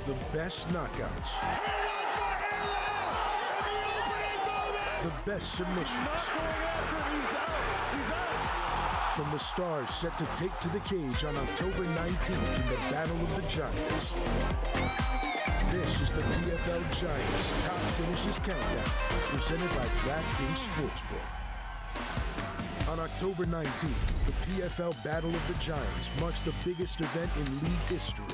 the best knockouts, the best submissions. Not going after him. He's out. He's out. From the stars set to take to the cage on October 19th in the Battle of the Giants. This is the PFL Giants Top Finishes Countdown, presented by DraftKings Sportsbook. On October 19th, the PFL Battle of the Giants marks the biggest event in league history.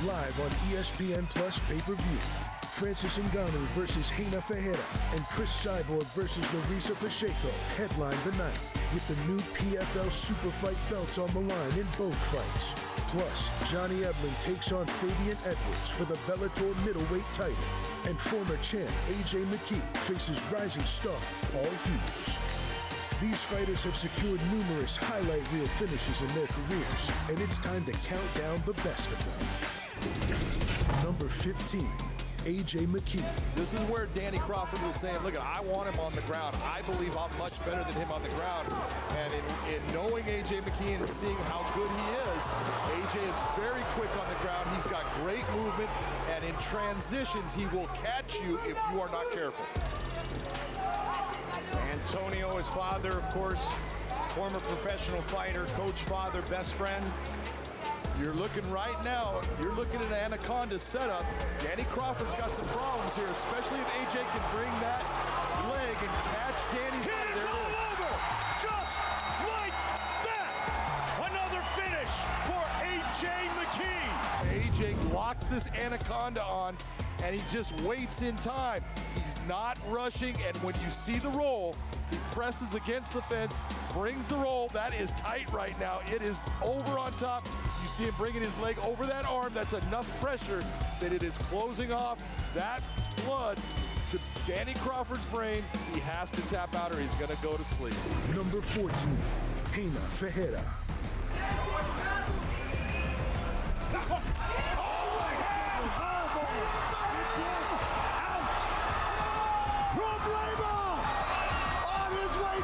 Live on ESPN Plus pay-per-view, Francis Ngannou versus Reina Ferreira and Chris Cyborg versus Larissa Pacheco headline the night, with the new PFL Super Fight belts on the line in both fights. Plus, Johnny Eblen takes on Fabian Edwards for the Bellator middleweight title, and former champ AJ McKee faces rising star Paul Hughes. These fighters have secured numerous highlight reel finishes in their careers, and it's time to count down the best of them. Number 15, AJ McKee. This is where Danny Crawford was saying, look, I want him on the ground. I believe I'm much better than him on the ground. And in knowing AJ McKee and seeing how good he is, AJ is very quick on the ground. He's got great movement, and in transitions, he will catch you if you are not careful. Antonio, his father, of course, former professional fighter, coach, father, best friend. You're looking right now, you're looking at an Anaconda setup. Danny Crawford's got some problems here, especially if AJ can bring that leg and catch Danny. It is all over, just like that. Another finish for AJ McKee. AJ locks this Anaconda on, and he just waits in time. He's not rushing, and when you see the roll, he presses against the fence, brings the roll. That is tight right now. It is over on top. You see him bringing his leg over that arm. That's enough pressure that it is closing off that blood to Danny Crawford's brain. He has to tap out or he's going to go to sleep. Number 14, Reina Ferreira.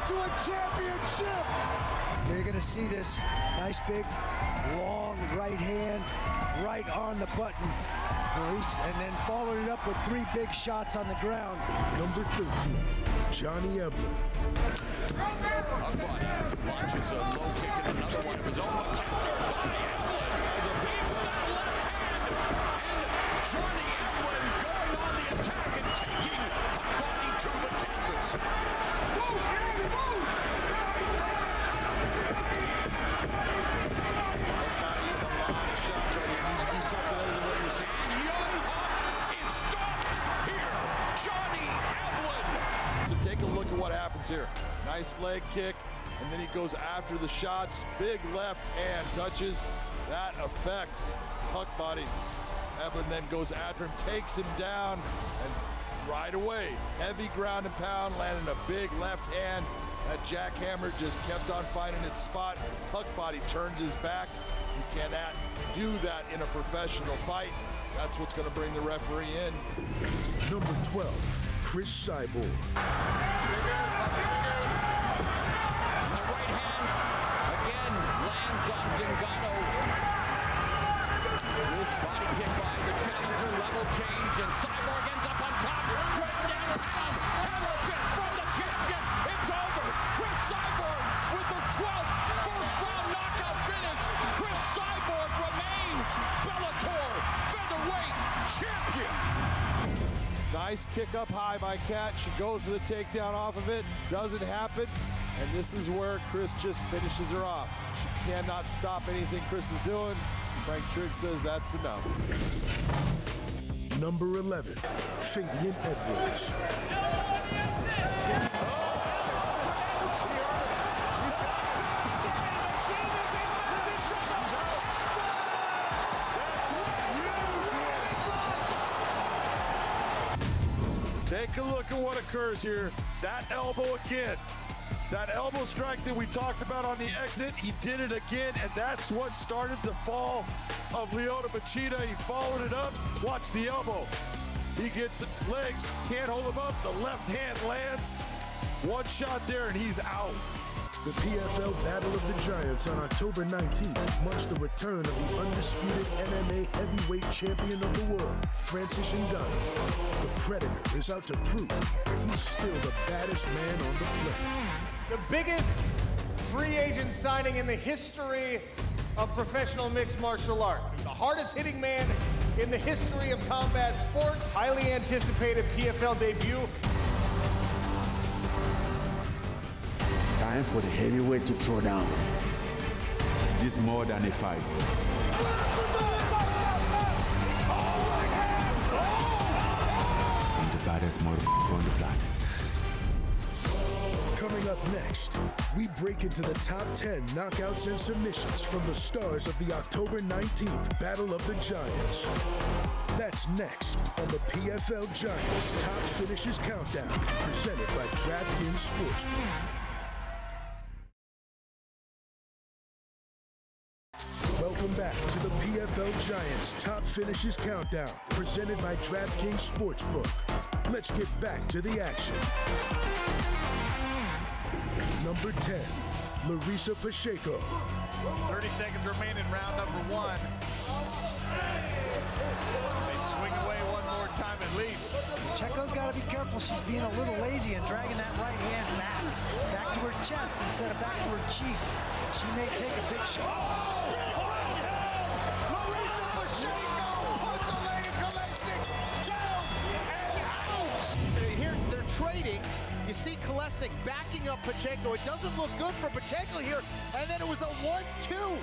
To a championship. You're going to see this nice big long right hand right on the button, and then followed it up with 3 big shots on the ground. Number 13, Johnny Eblen. Launches a low kick and another one of his own. Body Eblen has a big style left hand, and Johnny Eblen going on the attack and taking Body to the canvas. Take a look at what happens here. Nice leg kick, and then he goes after the shots. Big left hand touches. That affects Huck Body. Eblen then goes after him, takes him down, and right away, heavy ground and pound, landing a big left hand. That jackhammer just kept on finding its spot. Huck Body turns his back. You cannot do that in a professional fight. That's what's going to bring the referee in. Number 12, Chris Cyborg. The right hand again lands on Zingano. This body kick by the challenger, level change, and Cyborg ends up on top. Right down around. Hammer fist from the champion. It's over. Chris Cyborg with the 12th first round knockout finish. Chris Cyborg remains Bellator featherweight champion. Nice kick up high by Kat. She goes for the takedown off of it. Doesn't happen. And this is where Chris just finishes her off. She cannot stop anything Chris is doing. Frank Trigg says that's enough. Number 11, Fabian Edwards. Take a look at what occurs here. That elbow again. That elbow strike that we talked about on the exit, he did it again, and that's what started the fall of Lyoto Machida. He followed it up. Watch the elbow. He gets legs, can't hold him up. The left hand lands. One shot there, and he's out. The PFL Battle of the Giants on October 19th marks the return of the undisputed MMA heavyweight champion of the world, Francis Ngannou. The Predator is out to prove that he's still the baddest man on the planet. The biggest free agent signing in the history of professional mixed martial art. The hardest hitting man in the history of combat sports. Highly anticipated PFL debut. It's time for the heavyweight to throw down. This more than a fight. I'm the baddest motherfucker on the planet. Coming up next, we break into the top 10 knockouts and submissions from the stars of the October 19th Battle of the Giants. That's next on the PFL Giants Top Finishes Countdown, presented by DraftKings Sportsbook. Welcome back to the PFL Giants Top Finishes Countdown, presented by DraftKings Sportsbook. Let's get back to the action. Number 10, Larissa Pacheco. 30 seconds remain in round number one. They swing away one more time at least. Pacheco's got to be careful. She's being a little lazy and dragging that right hand back to her chest instead of back to her cheek. She may take a big shot. Larissa Pacheco puts a lady Kolesnik down and out. Here they're trading. You see Kolesnik backing up Pacheco. It doesn't look good for Pacheco here. And then it was a 1-2.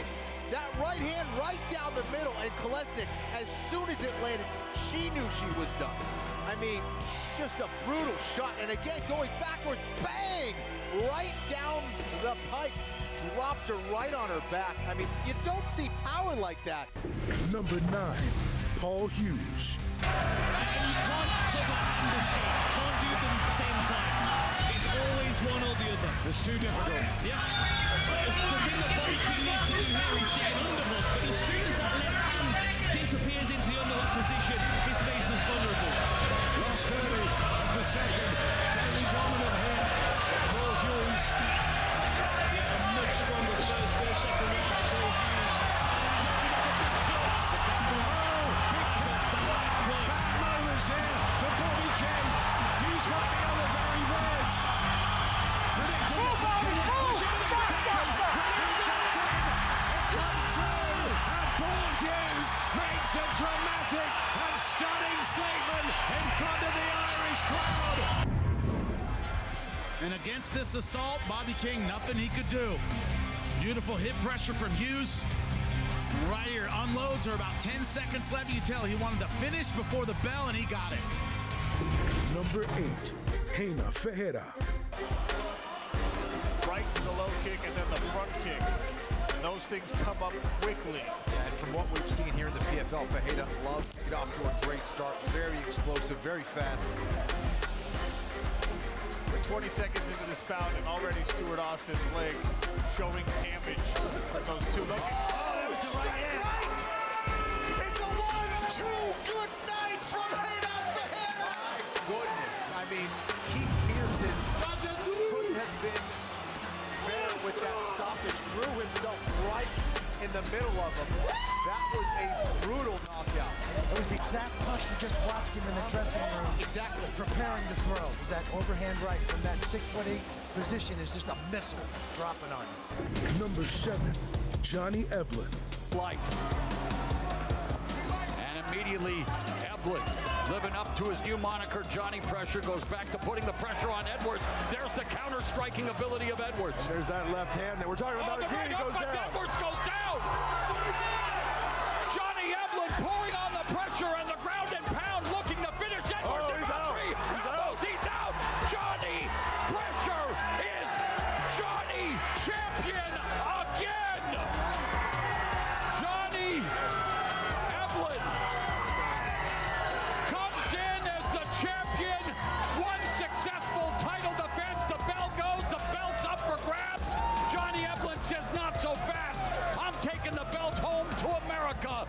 That right hand right down the middle. And Kolesnik, as soon as it landed, she knew she was done. I mean, just a brutal shot. And again, going backwards, bang! Right down the pipe. Dropped her right on her back. I mean, you don't see power like that. Number 9, Paul Hughes. And you can't sort of understand. Can't do them at the same time. It's always one or the other. It's too difficult. Yeah. The thing that Bobby King needs to do here is get an underhook, but as soon as that left hand disappears into the underhook position, his face is vulnerable. Last 30 of the second. Totally dominant here. Paul Hughes. Yeah, a much stronger first second round. Paul Hughes. Bad moments here for Bobby King. Hughes might be on the very verge. Predicting the second one. Stop. And Paul Hughes makes a dramatic and stunning statement in front of the Irish crowd. And against this assault, Bobby King, nothing he could do. Beautiful hip pressure from Hughes. Right here, unloads her about 10 seconds left. You tell he wanted to finish before the bell, and he got it. Number 8, Reina Ferreira. Right to the low kick and then the front kick. And those things come up quickly. And from what we've seen here in the PFL, Ferreira loves to get off to a great start. Very explosive, very fast. We're 20 seconds into this bout, and already Stuart Austin's leg showing damage from those two low kicks. Right! It's a 1-2. Good night from Reina Ferreira. My goodness. I mean, Keith Peterson couldn't have been better with that stoppage. Threw himself right in the middle of him. That was a brutal knockout. It was the exact punch we just watched him in the dressing room. Exactly. Preparing to throw. It was that overhand right from that 6'8" position is just a missile dropping on you. Number 7, Johnny Eblen. Life. And immediately, Eblen, living up to his new moniker, Johnny Pressure, goes back to putting the pressure on Edwards. There's the counter-striking ability of Edwards. And there's that left hand that we're talking about again. He goes down. Edwards goes down. Johnny Eblen pouring on the pressure and the ground and pound, looking to finish Edwards. He's out. He's out. Johnny Pressure is Johnny champion again. Johnny Eblen comes in as the champion. One successful title defense. The bell goes. The belt's up for grabs. Johnny Eblen says, not so fast. I'm taking the belt home to America.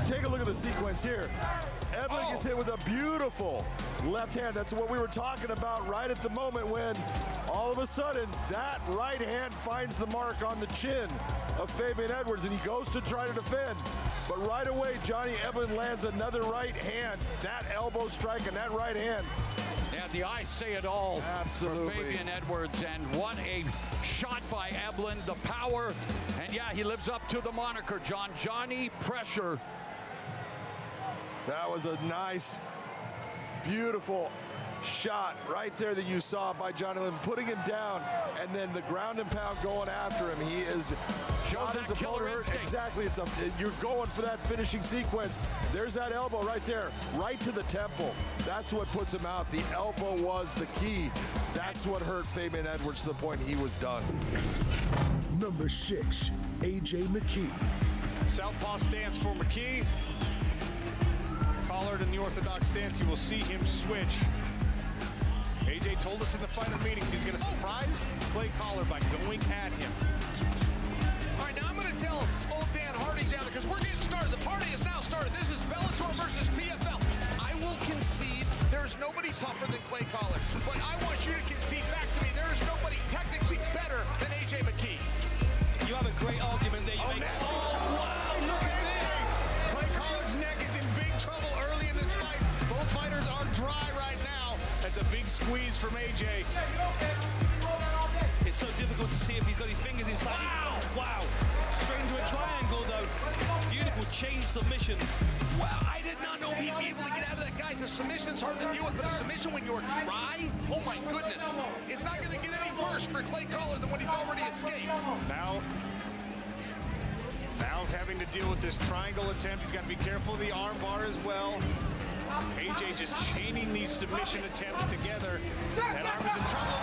Take a look at the sequence here. Eblen gets hit with a beautiful left hand. That's what we were talking about right at the moment when all of a sudden that right hand finds the mark on the chin of Fabian Edwards, and he goes to try to defend. But right away, Johnny Eblen lands another right hand. That elbow strike and that right hand. Yeah, the eyes say it all. Absolutely. For Fabian Edwards, and what a shot by Eblen, the power, and yeah, he lives up to the moniker, John. Johnny Pressure. That was a nice, beautiful shot right there that you saw by Johnny Eblen, putting him down, and then the ground and pound going after him. He is Shows that killer instinct. Exactly. You're going for that finishing sequence. There's that elbow right there, right to the temple. That's what puts him out. The elbow was the key. That's what hurt Fabian Edwards to the point he was done. Number 6, A.J. McKee. Southpaw stance for McKee. Collared in the orthodox stance, you will see him switch. AJ told us in the fighter meetings he's going to surprise Clay Collard by going at him. All right, now I'm going to tell old Dan Hardy down there, because we're getting started. The party is now started. This is Bellator versus PFL. I will concede there's nobody tougher than Clay Collard, but I want you to concede back to me there is nobody technically better than A.J. McKee. You have a great argument there. Wow, look at this. Clay Collard's neck is in big trouble early in this fight. Both fighters are dry right now. That's a big squeeze from AJ. It's so difficult to see if he's got his fingers inside. Wow. Straight into a triangle, though. Beautiful chain submissions. Wow, I did not know he'd be able to get out of that, guys. A submission's hard to deal with, but a submission when you're dry? Oh, my goodness. It's not going to get any worse for Clay Collard than what he's already escaped. Now having to deal with this triangle attempt. He's got to be careful of the arm bar as well. AJ just chaining these submission attempts together. That arm is in trouble.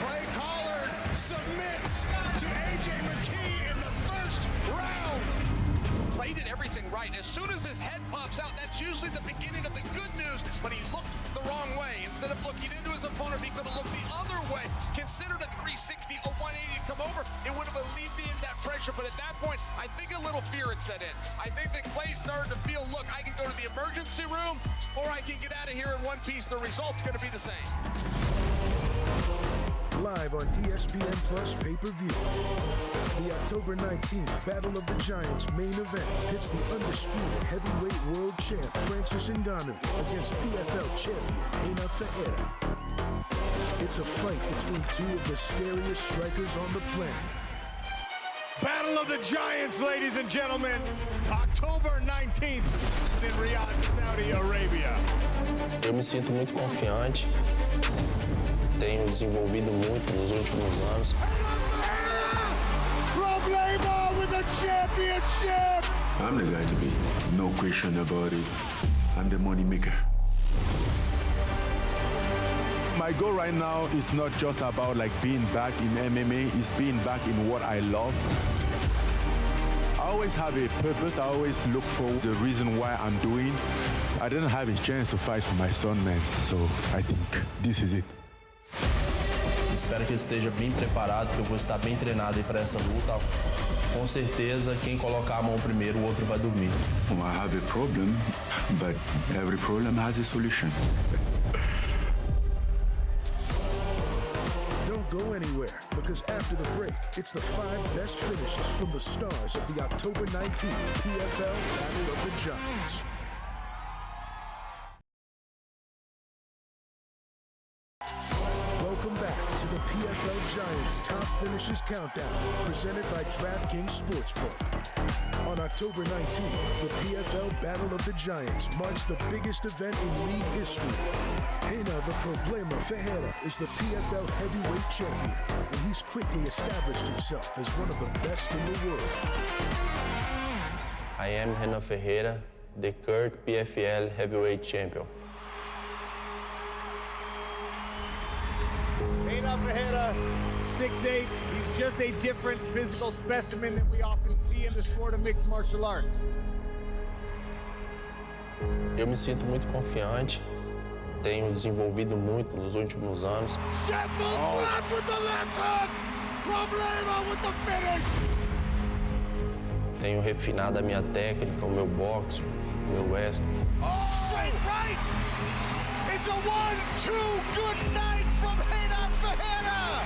Clay Collard submits to AJ McKee in the first round. Clay did everything right. As soon as his head pops out, that's usually the beginning of the good news, but he looked the wrong way. Instead of looking into his opponent, he could have looked the other way. Considered a 360, a 180 come over, it would have alleviated that pressure, but at that point, I think a little fear had set in. I think that Clay started to feel, look, I can go to the emergency room, or I can get out of here in one piece. The result's gonna be the same. Live on ESPN Plus pay-per-view. The October 19th Battle of the Giants main event hits the undisputed heavyweight world champ Francis Ngannou against PFL champion Reina Ferreira. It's a fight between two of the scariest strikers on the planet. Battle of the Giants, ladies and gentlemen. October 19th in Riyadh, Saudi Arabia. Eu me sinto muito confiante. Tenho desenvolvido muito nos últimos anos. Problema with the championship. I'm the guy to beat. No question about it. I'm the money maker. My goal right now is not just about being back in MMA, it's being back in what I love. I always have a purpose, I always look for the reason why I'm doing. I didn't have a chance to fight for my son, man, so I think this is it. Espero que ele esteja bem preparado, que eu vou estar bem treinado para essa luta. Com certeza, quem colocar a mão primeiro, o outro vai dormir. Well, I have a problem, but every problem has a solution. Don't go anywhere, because after the break, it's the 5 best finishes from the stars of the October 19th PFL Battle of the Giants. Welcome back to the PFL Giants Top Finishes Countdown, presented by DraftKings Sportsbook. On October 19th, the PFL Battle of the Giants marks the biggest event in league history. Reina the Problema Ferreira is the PFL heavyweight champion, and he's quickly established himself as one of the best in the world. I am Reina Ferreira, the current PFL heavyweight champion. Reina Ferreira, 6'8". He's just a different physical specimen that we often see in the sport of mixed martial arts. Eu me sinto muito confiante. Tenho desenvolvido muito nos últimos anos. Sheffield clap with the left hook! Problema with the finish! Tenho refinado a minha técnica, o meu boxe, meu Wesley. Oh, straight right! It's a 1-2 good night from Renan Ferreira!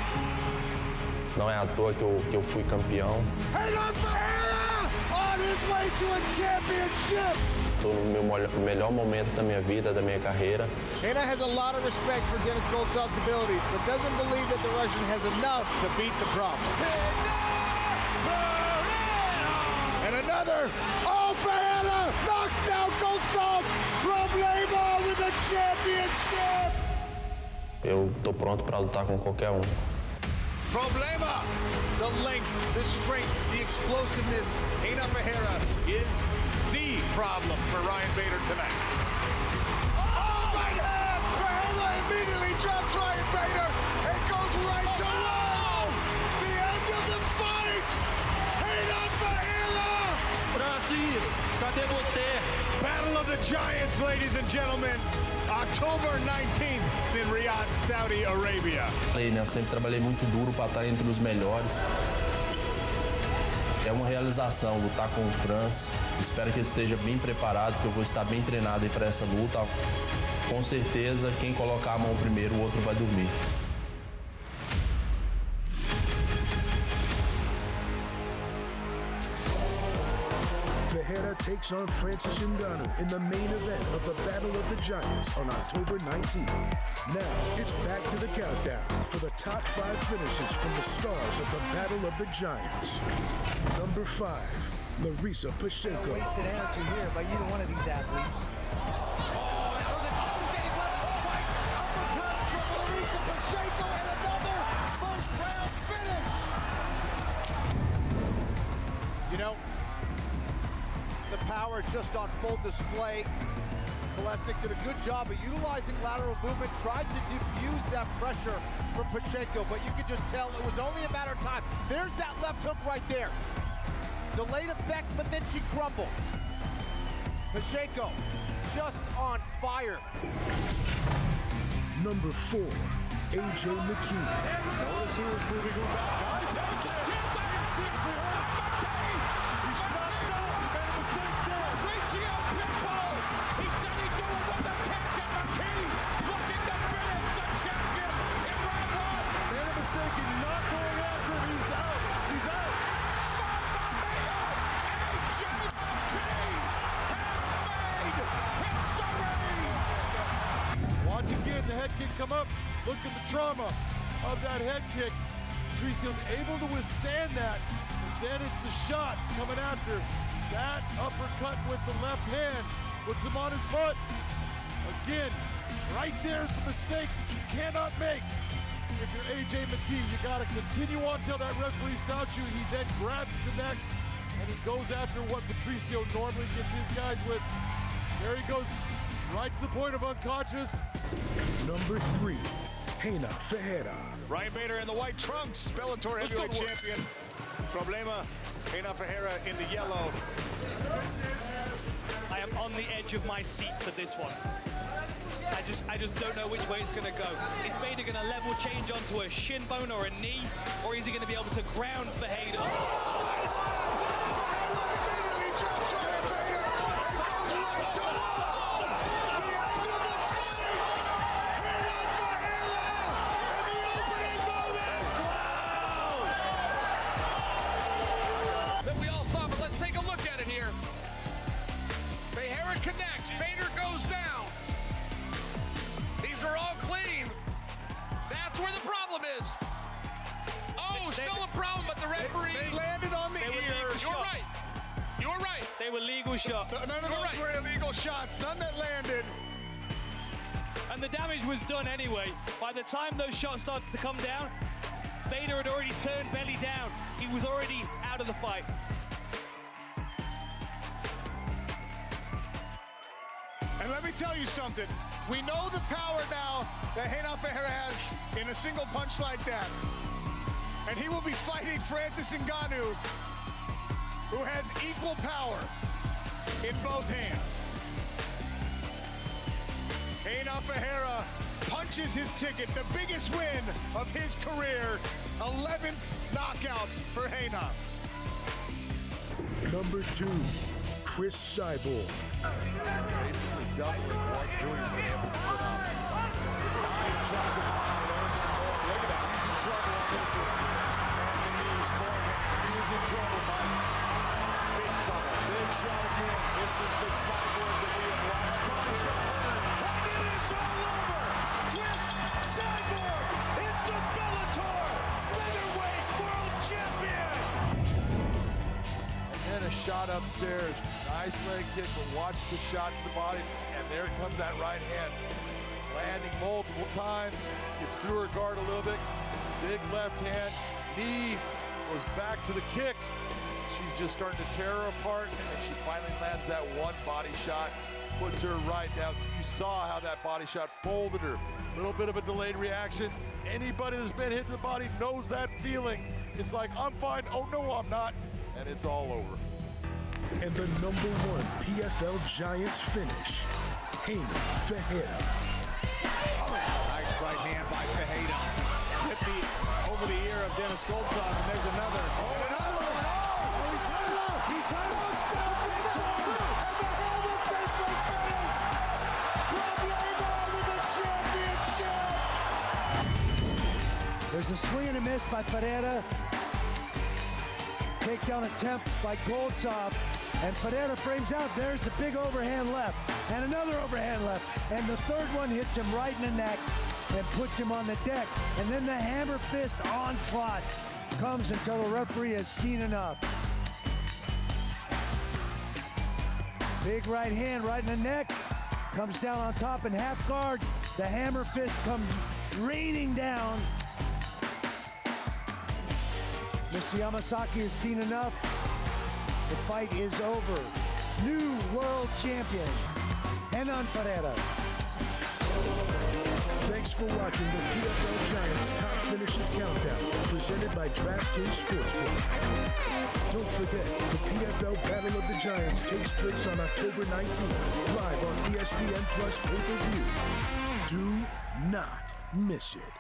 Não é à toa que eu fui campeão. Renan Ferreira on his way to a championship! Estou no melhor momento da minha vida, da minha carreira. Renan has a lot of respect for Denis Goltsov's abilities, but doesn't believe that the Russian has enough to beat the problem. And another, oh, Ferreira knocks down Goltsov! Problema with the championship! Eu estou pronto para lutar com qualquer um. Problema! The length, the strength, the explosiveness. Renan Ferreira is the problem for Ryan Bader tonight. Oh, right hand! Ferreira immediately drops Ryan Bader and goes right to low! The end of the fight! Renan Ferreira! Francis, cadê você? Battle of the Giants, ladies and gentlemen. October 19th in Riyadh, Saudi Arabia. Eu sempre trabalhei muito duro para estar entre os melhores. É uma realização lutar com o Francis. Espero que ele esteja bem preparado, que eu vou estar bem treinado para essa luta. Com certeza, quem colocar a mão primeiro, o outro vai dormir. Ferreira takes on Francis Ngannou in the main event of the Battle of the Giants on October 19th. Now, it's back to the countdown for the top 5 finishes from the stars of the Battle of the Giants. Number 5, Larissa Pacheco. Wasted energy here by either one of these athletes. You know, the power just on full display. Kolesnik did a good job of utilizing lateral movement, tried to diffuse that pressure from Pacheco, but you could just tell it was only a matter of time. There's that left hook right there. Delayed effect, but then she crumbled. Pacheco just on fire. Number 4, AJ McKee. Notice who was moving back. Guys, seriously hurt. McKee! He's not stopped. He made a mistake there. Tracio Pitbull! He said he'd do it with the kick, and McKee looking to finish the champion in round 1. Made a mistake in not going after him. He's out. He's out. AJ McKee has made history! Watch again the head kick come up. Look at the trauma of that head kick. Patricio's able to withstand that, and then it's the shots coming after. That uppercut with the left hand puts him on his butt. Again, right there's the mistake that you cannot make. If you're AJ McKee, you gotta continue on till that referee stops you. He then grabs the neck, and he goes after what Patricio normally gets his guys with. There he goes, right to the point of unconscious. Number 3, Renan Ferreira. Ryan Bader in the white trunks, Bellator heavyweight champion. Problema, Renan Ferreira in the yellow. I am on the edge of my seat for this one. I just don't know which way it's going to go. Is Bader going to level change onto a shin bone or a knee, or is he going to be able to ground Ferreira? That we all saw, but let's take a look at it here. Ferreira connects, Bader goes down. These are all clean. That's where the problem is. Oh, still a problem, but the referee. They landed on the ear. You're right. You're right. They were legal shots. None of those were illegal shots. None that landed. And the damage was done anyway. By the time those shots started to come down, Bader had already turned belly down. He was already out of the fight. And let me tell you something. We know the power now that Renan Ferreira has in a single punch like that. And he will be fighting Francis Ngannou, who has equal power in both hands. Renan Ferreira punches his ticket, the biggest win of his career, 11th knockout for Renan. Number 2, Chris Cyborg. Basically doubling what Julian's been able to put up. Nice try to learn some more. Look at that. He's in trouble on this one. And the knees, Morgan. He is in trouble, Mike. Big trouble. Big shot again. This is the Cyborg that we have watched. Body shot. And it is all over. Chris Cyborg is the Bellator featherweight world champion. And then a shot upstairs. Nice leg kick, but watch the shot to the body. And there comes that right hand. Landing multiple times. Gets through her guard a little bit. Big left hand. Knee goes back to the kick. She's just starting to tear her apart. And then she finally lands that one body shot. Puts her right down. So you saw how that body shot folded her. A little bit of a delayed reaction. Anybody that's been hit to the body knows that feeling. It's like, I'm fine. Oh, no, I'm not. And it's all over. And the #1 PFL Giants finish, Reina Ferreira. Nice right hand by Ferreira. Hit over the ear of Denis Goltsov, and there's another. Oh, another one. Oh, he's hurt. He's hurt. Down big time. And the hammer fist was finished. Problema with the championship. There's a swing and a miss by Ferreira. Takedown attempt by Goltsov. And Ferreira frames out. There's the big overhand left. And another overhand left. And the third one hits him right in the neck and puts him on the deck. And then the hammer fist onslaught comes until the referee has seen enough. Big right hand right in the neck. Comes down on top in half guard. The hammer fist comes raining down. Mr. Yamasaki has seen enough. The fight is over. New world champion, Reina Ferreira. Thanks for watching the PFL Giants Top Finishes Countdown, presented by DraftKings Sportsbook. Don't forget, the PFL Battle of the Giants takes place on October 19th, live on ESPN Plus pay-per-view. Do not miss it.